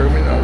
terminal.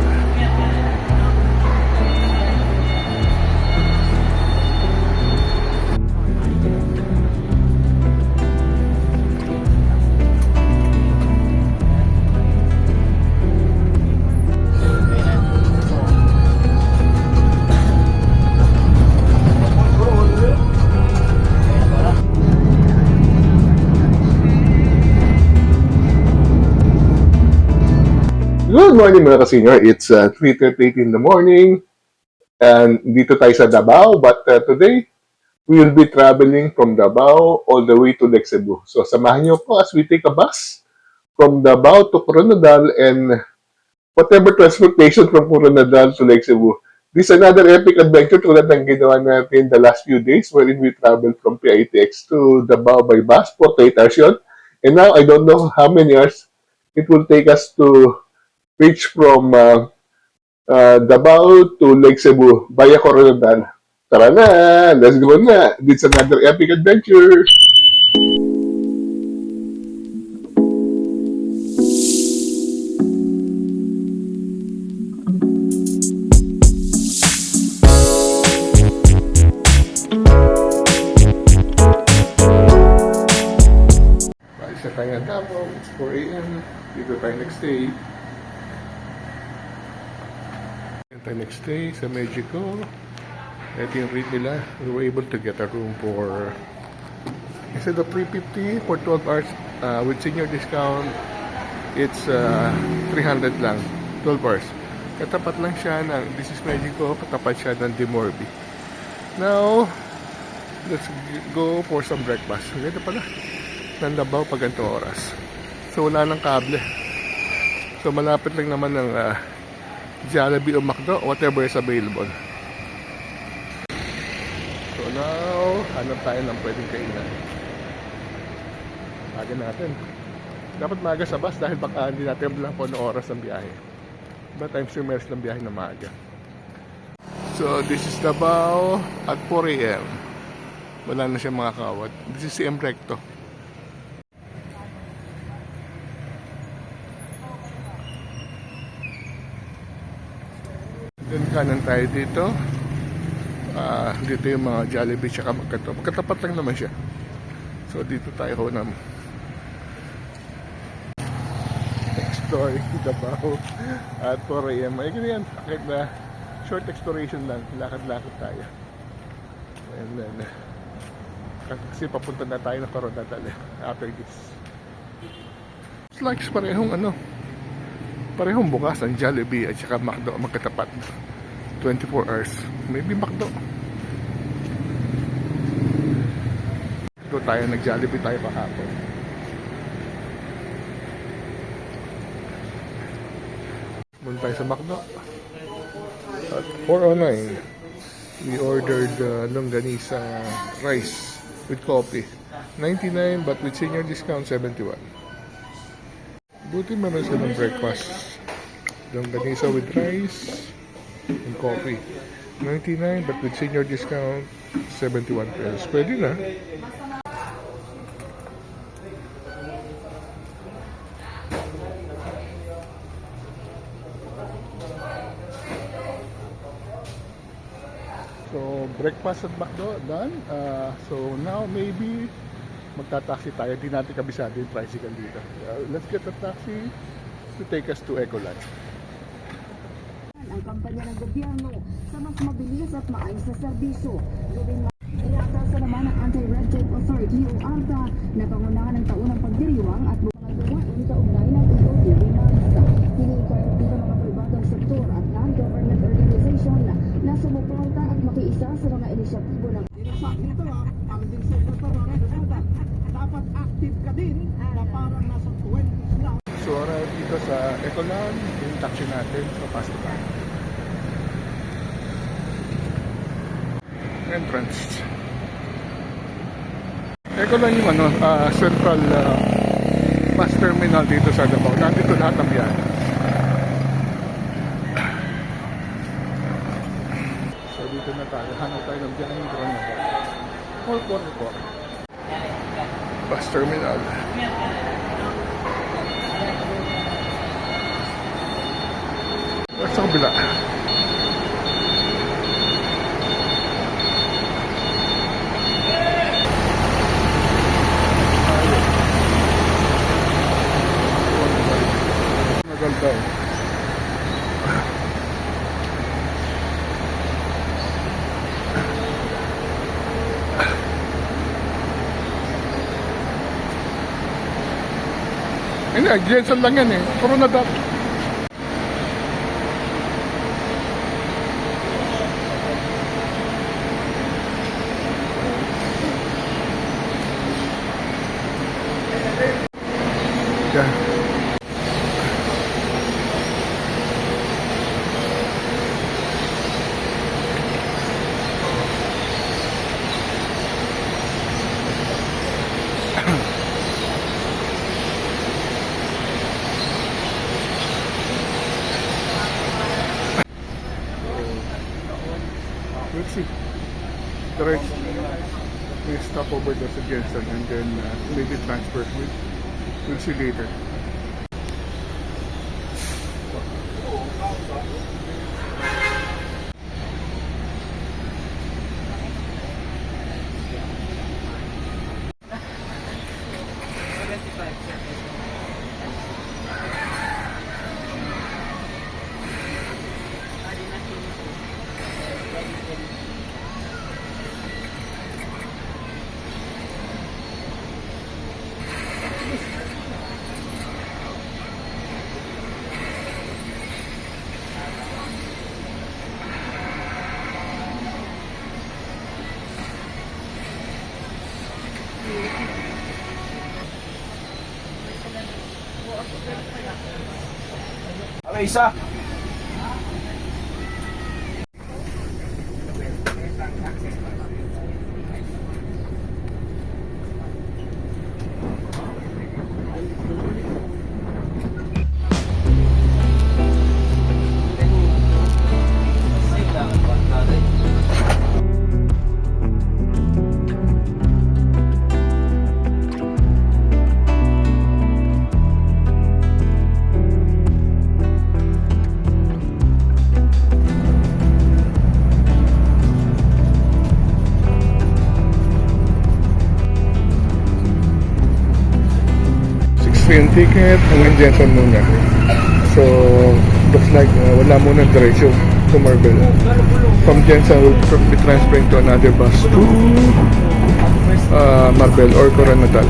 Good morning mga ka-senior. It's 3:38 in the morning and dito tayo sa Davao, but today we will be traveling from Davao all the way to Lake Cebu. So samahan niyo po as we take a bus from Davao to Coronadal and whatever transportation from Coronadal to Lake Cebu. This is another epic adventure tulad ng ginawa natin the last few days wherein we traveled from PITX to Davao by bus, 48 hours yun. And now I don't know how many hours it will take us to reach from Davao to Lake Cebu via Coronadal. Tara na! Let's go na! This is another epic adventure! Balik sa tayo ng Davao. It's 4 a.m. Dito tayo next day. Next day sa Mexico. Ito yung rate nila. We were able to get a room for instead of $350 for 12 hours with senior discount, it's 300 lang 12 hours. Katapat lang siya ng this is Mexico, katapat siya ng Dimorbi. Now let's go for some breakfast. Ganda pala ng Davao pag ganitong oras. So wala nang kable. So malapit lang naman ng Jollibee o McDo, whatever is available. So now, hanap tayo ng pwedeng kainan. Aga natin. Dapat maaga sa bus dahil baka hindi natin lang po ng oras ng biyahe. But I'm sure meron ng biyahe na maaga. So this is Davao at 4 a.m. Wala na siya mga kawat. This is si Recto. Then kanan tayo dito. Dito yung mga Jollibee tsaka Magkato. Magkatapat lang naman siya. So dito tayo ho ng exploring Davao at 4 a.m. Ay ganyan. Kahit na short exploration lang. Lakad-lakad tayo. And then kasi papunta na tayo ng Coronadal after this. It's like parehong bukas ang Jollibee at saka McDo magkatapat 24 hours. Maybe McDo. Ito tayo nag-Jollibee tayo kahapon. Muna tayo sa McDo. At 409 we ordered longganisa rice with coffee 99 but with senior discount 71. Buti meron silang breakfast. Longganisa with rice and coffee. 99 but with senior discount 71 pesos. Pwede na. So breakfast at McDo done. So now maybe magta-taxi tayo, di natin kabisado yung tricycle dito. Let's get a taxi to take us to Ecoland. Ang kampanya ng gobyerno sa mas mabilis at maayos na serbisyo. Inaatasan naman ng Anti-Red Tape Authority o ARTA na pangunahan ng taunang pagdiriwang at magagawain kaugnay ng DOT Binansa. Hinihikayat dito mga pribadong sektor at non-government organization na sumuporta at makiisa sa mga inisyatibo ng Dito ang din secretary dapat active ka din na parang nasa 20s lang. So arrive dito sa Ecoland, yung taxi natin, papasok tayo. Entrance. Ecoland yung central bus terminal dito sa Davao. Nandito lahat ng biyahe. So dito na tayo, hanap tayo ng biyahe ng Coronadal. All 44. Bus terminal. Sa kabila. Maganda eh. Hindi, Jensen lang yan eh. Puro na dap. Yeah. We'll see. The rest may stop over there sa Jensen and then maybe transfer. We'll see later. Okay, isa. Yung ticket, hanggang Jensen muna. So, looks like wala muna diretso to Marbel. From Jensen, we'll be transferring to another bus to Marbel or Coronadal.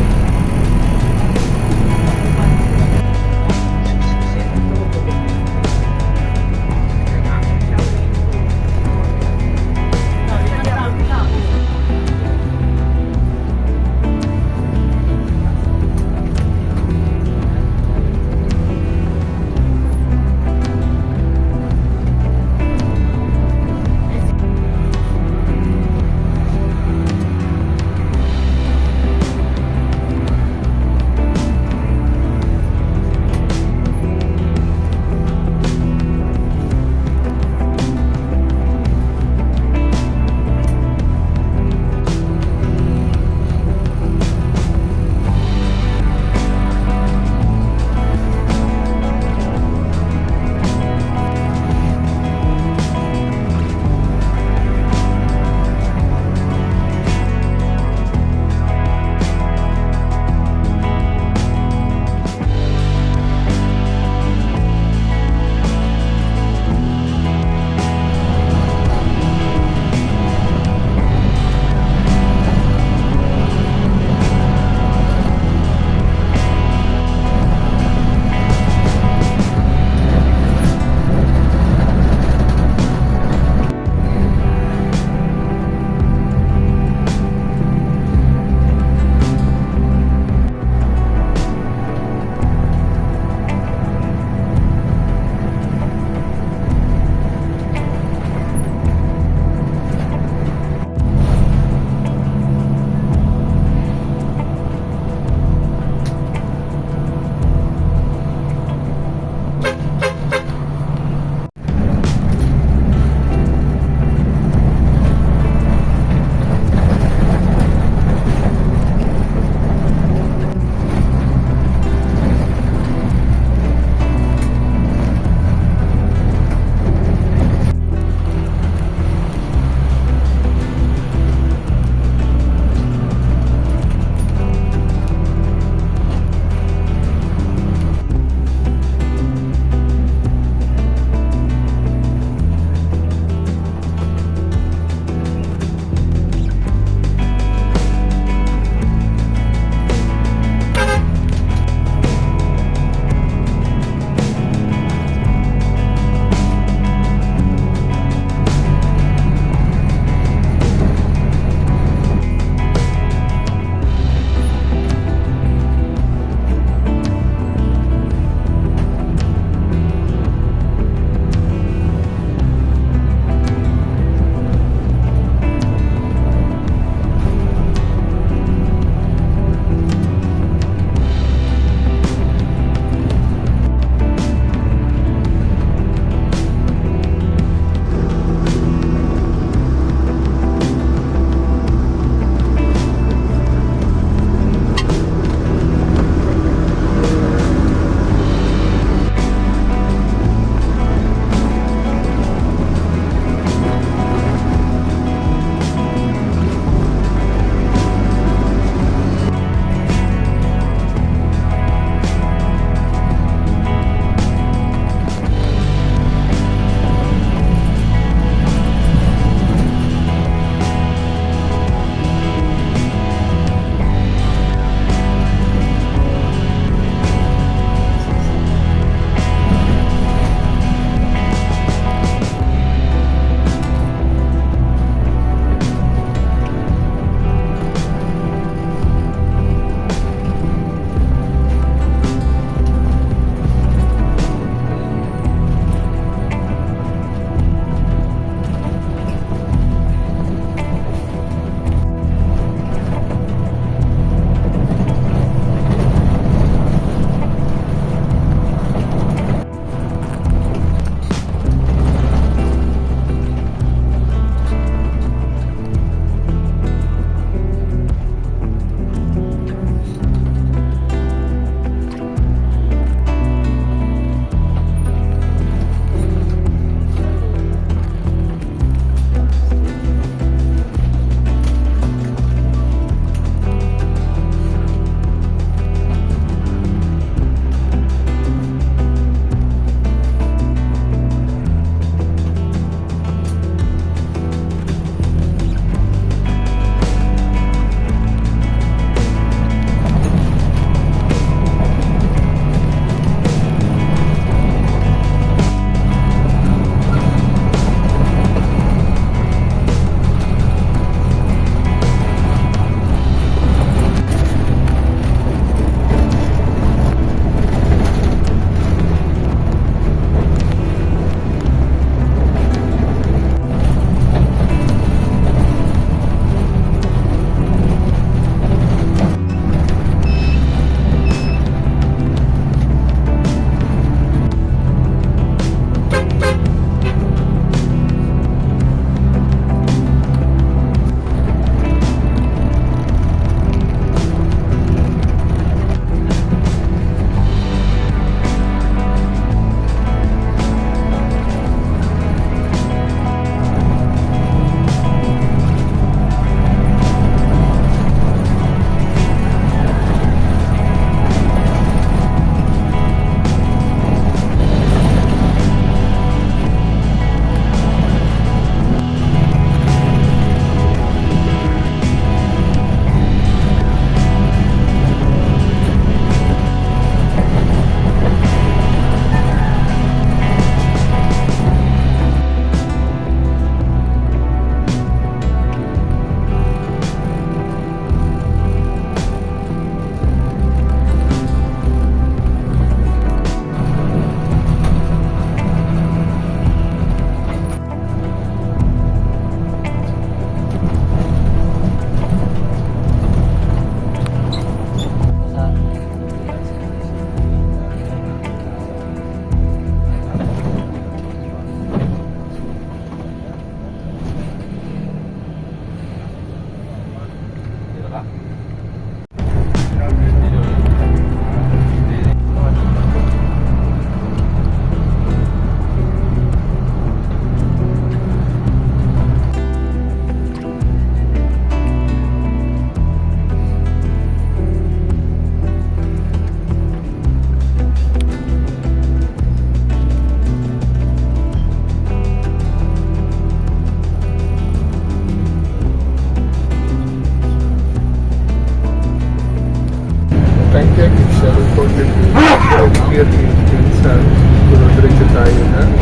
tayo ng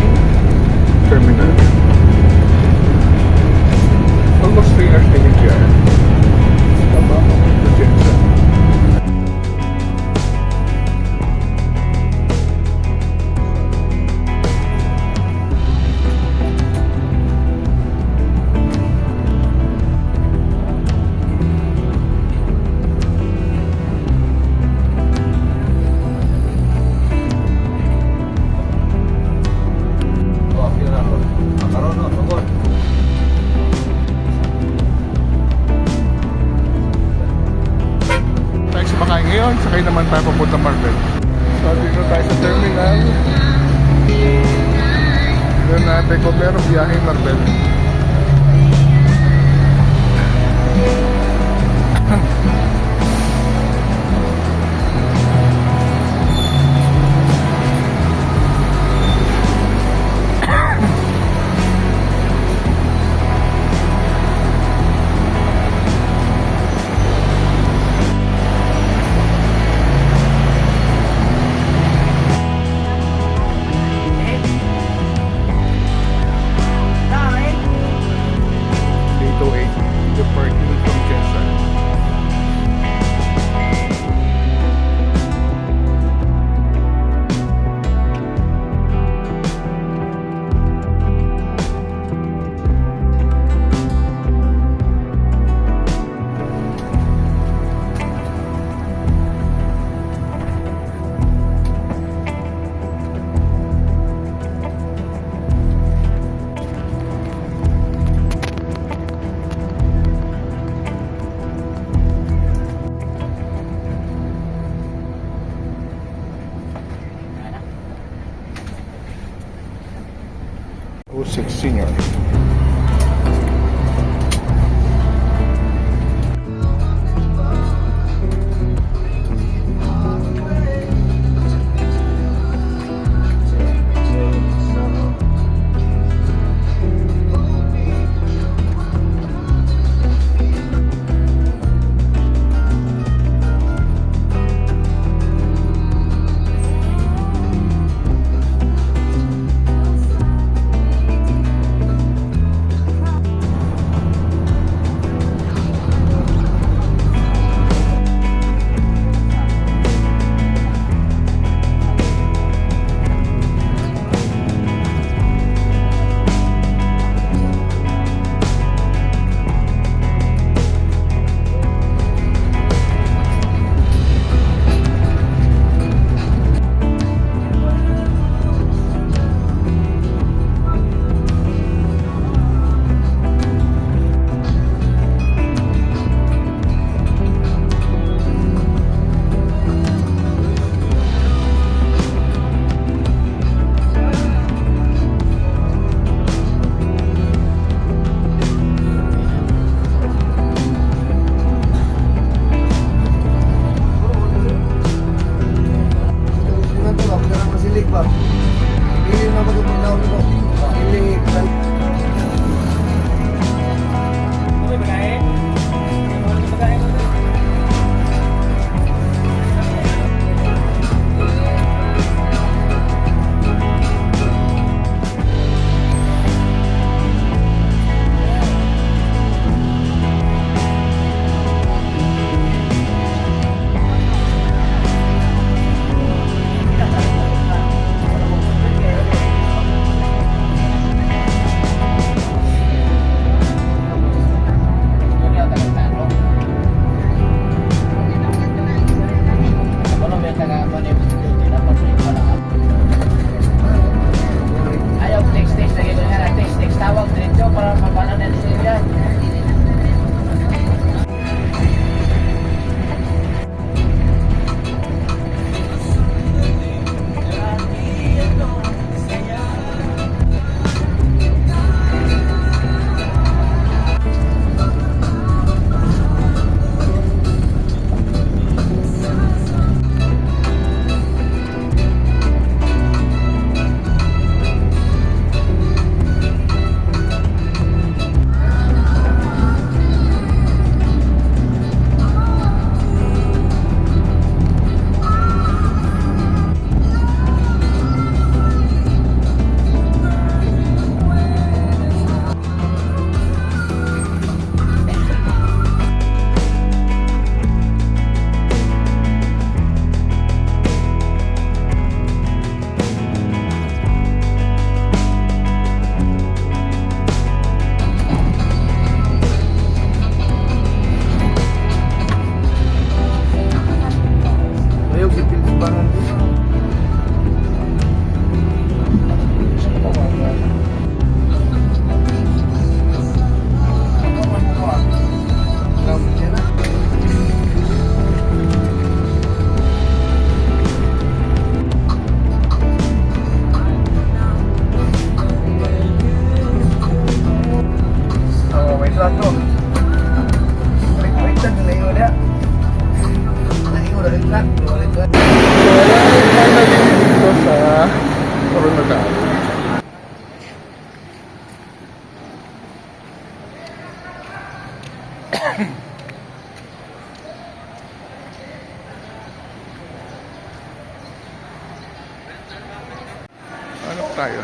terminal. Almost 3 hours na yung biyahe. Tama ako. Pasensya. Tayo sumakay ngayon, sakay naman tayo papunta Marbel. So, dito tayo sa terminal. Doon natin kung meron biyahe Marbel. Dito 8, departing from Quezon. O6 Senior. Hanap tayo.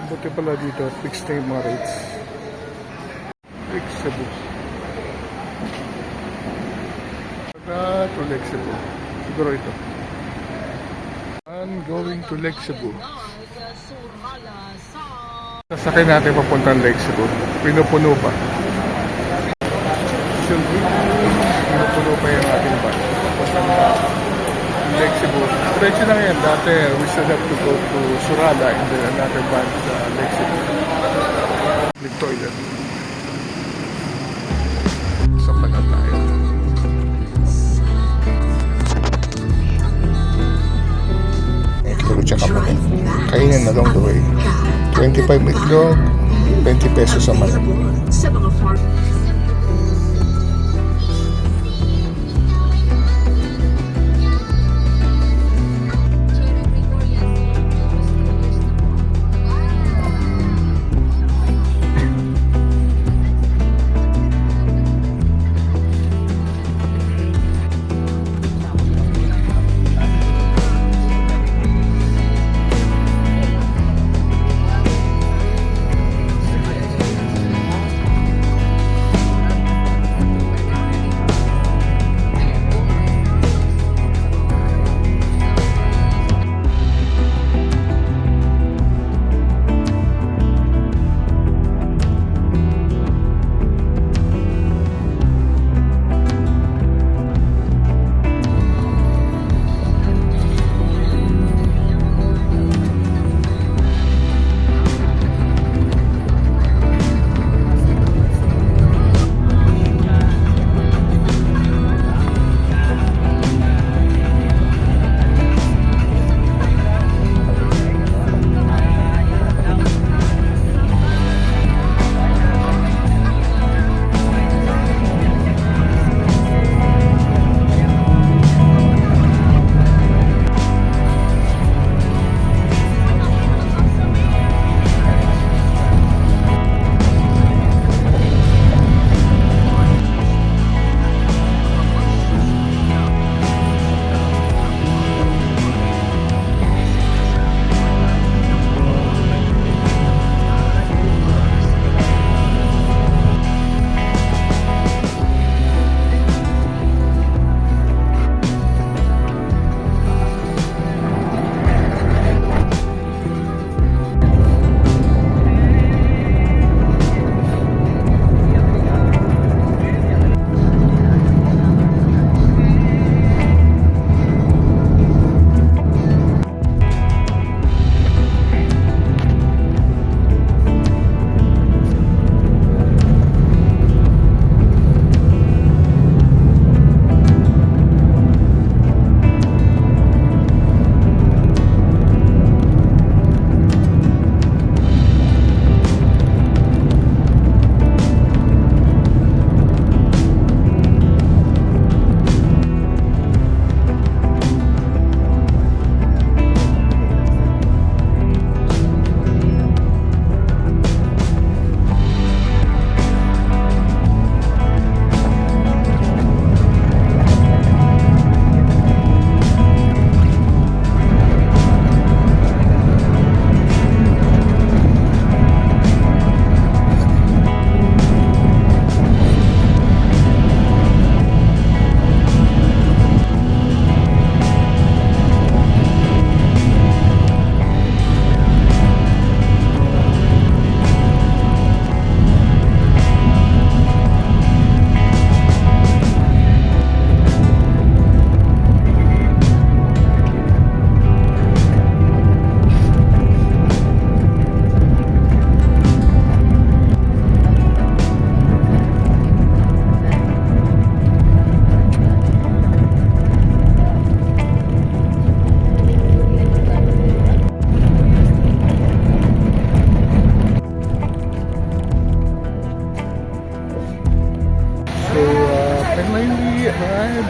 Buti pala dito, fixed na yung mga rates. Fixed Cebu. Agad to Lake Cebu. Siguro ito. I'm going to Lake Cebu. Sasakay natin papuntang Lake Cebu. Pinupuno pa. Pinupuno pa yung ating bus. Papuntang Lake Cebu. Diretso lang yan. Dati we still have to go to Surala and then another bus sa Lake Cebu. Big toilet. Sa pala tayo. Puro check up natin. Kainin along the way. 25 itlog, 20 pesos a month. Sa mga farm.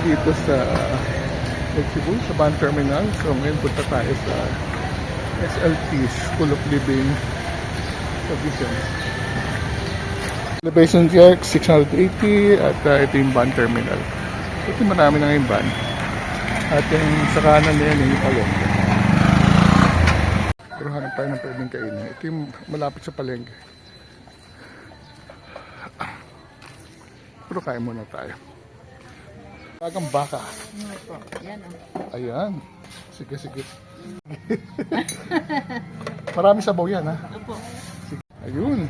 dito sa Lake Cebu, sa Van Terminal. So ngayon punta tayo sa SLP, School of Living sa Vision. Elevation check 680 at ito yung van terminal. Ito marami na yung van. At yung sa kanan na yan, yung palengke. Pero hanap tayo ng pwedeng kainin. Ito yung malapit sa palengke. Pero kaya muna tayo. Bagang baka. Yan Ayan. Sige, sige. Marami sabaw yan, ha? Sige. Ayun.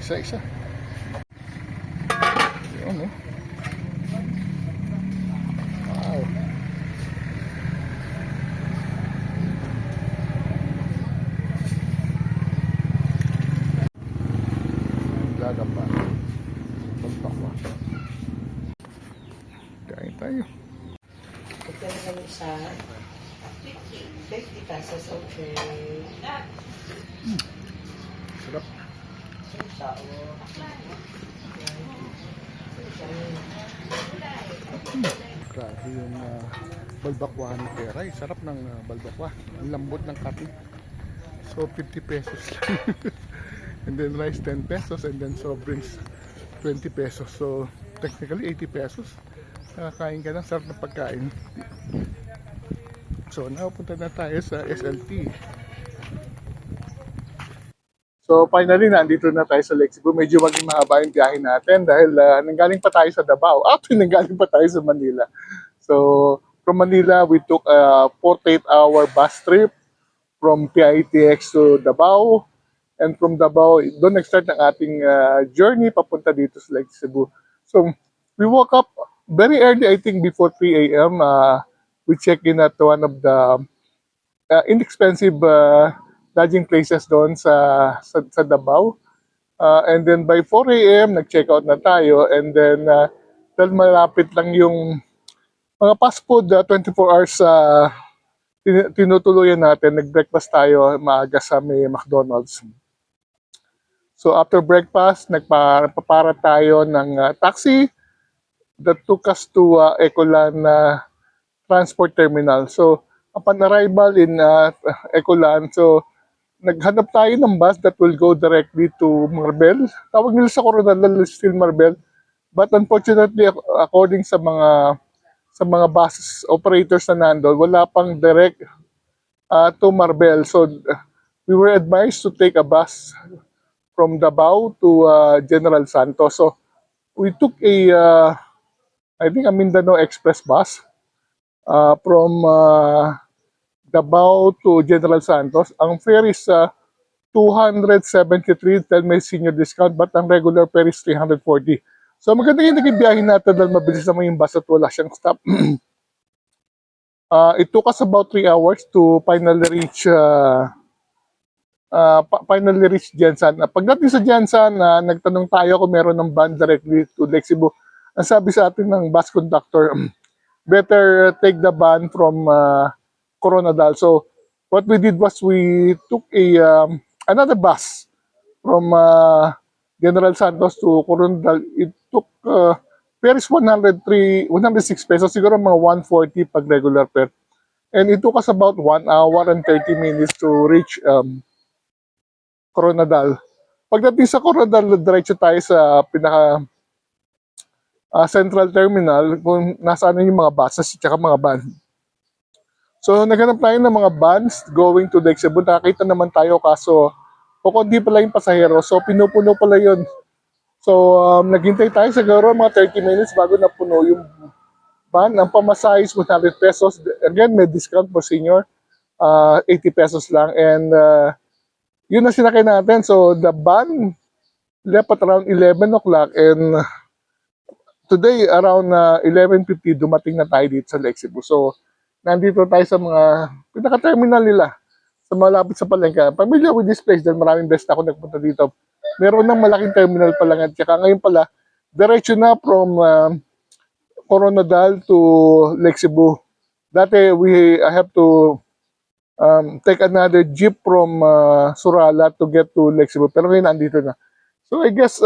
Isa-isa. Ayun, eh. Wow. Gagamba. Pagpakwa. Kain tayo. Ito na kami sa 50 pesos, okay. Sarap. Sao. Grabe yung balbakwa ni Peray. Sarap ng balbakwa. Ang lambot ng kape. So, 50 pesos lang. And then rice 10 pesos. And then soft drinks 20 pesos. So, technically 80 pesos. Nakakain ka ng sarap na pagkain. So, napunta na tayo sa SLT. So, finally, nandito na tayo sa Lake Cebu. Medyo maging mahaba yung biyahe natin dahil nanggaling pa tayo sa Davao. Actually, nanggaling pa tayo sa Manila. So, from Manila, we took a 48-hour bus trip from PITX to Davao. And from Davao, doon nag-start ng ating journey papunta dito sa Lake Cebu. So, we woke up very early, I think before 3 a.m. We checked in at one of the inexpensive lodging places doon sa Davao. And then by 4 a.m. nag-check out na tayo. And then dahil malapit lang yung mga fast food 24 hours tinutuluyan natin, nag-breakfast tayo maaga sa may McDonald's. So after breakfast, nagpapara tayo ng taxi that took us to Ecolan Transport Terminal. So upon arrival in Ecolan, so naghanap tayo ng bus that will go directly to Marbel. Tawag nila sa Coronadal still Marbel. But unfortunately, according sa mga bus operators na nandun, wala pang direct to Marbel. So we were advised to take a bus from Davao to General Santos. So we took I think a Mindanao Express bus from Davao to General Santos. Ang fare is 273 dahil may senior discount, but ang regular fare is 340. So maganda yung naging biyahe natin dahil mabilis naman yung bus at wala siyang stop. It took us about 3 hours to finally reach Jensan. Pagdating sa Jensan, nagtanong tayo kung meron ng van directly to Lake Cebu. Ang sabi sa atin ng bus conductor, better take the van from Coronadal. So what we did was we took another bus from General Santos to Coronadal. It took fare is 106 pesos, siguro mga 140 pag regular fare. And it took us about 1 hour and 30 minutes to reach Coronadal. Pagdating sa Coronadal, diretso tayo sa pinaka central terminal kung nasaan yung mga buses at mga van. So naghanap tayo ng mga vans going to Lake Cebu. Nakita naman tayo kaso kukunti pala yung pasahero. So pinupuno pala yun. So naghintay tayo siguro mga 30 minutes bago napuno yung van. Ang pamasahe is 100 pesos. Again, may discount for senior. 80 pesos lang. And yun na sinakay natin. So the van left at around 11 o'clock and today around 11:50 dumating na tayo dito sa Lake Cebu. So nandito tayo sa mga pinaka-terminal nila sa malapit sa palengke. Familiar with this place dahil maraming beses ako nagpunta dito. Meron ng malaking terminal pa lang at saka ngayon pala diretso na from Coronadal to Lake Cebu. Dati I have to take another jeep from Surala to get to Lake Cebu. Pero ngayon nandito na. So I guess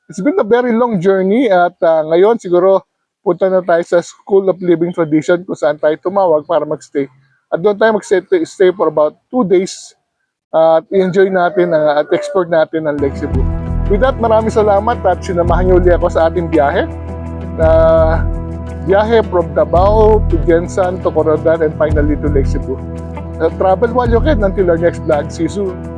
it's been a very long journey at ngayon siguro punta na tayo sa School of Living Tradition kung saan tayo tumawag para magstay. At doon tayo magstay for about 2 days at enjoy natin at explore natin ang Lake Cebu. With that, maraming salamat at sinamahan niyo ulit ako sa ating biyahe. Biyahe from Davao to Gensan to Corodan and finally to Lake Cebu. Travel while you can until our next vlog. See you soon.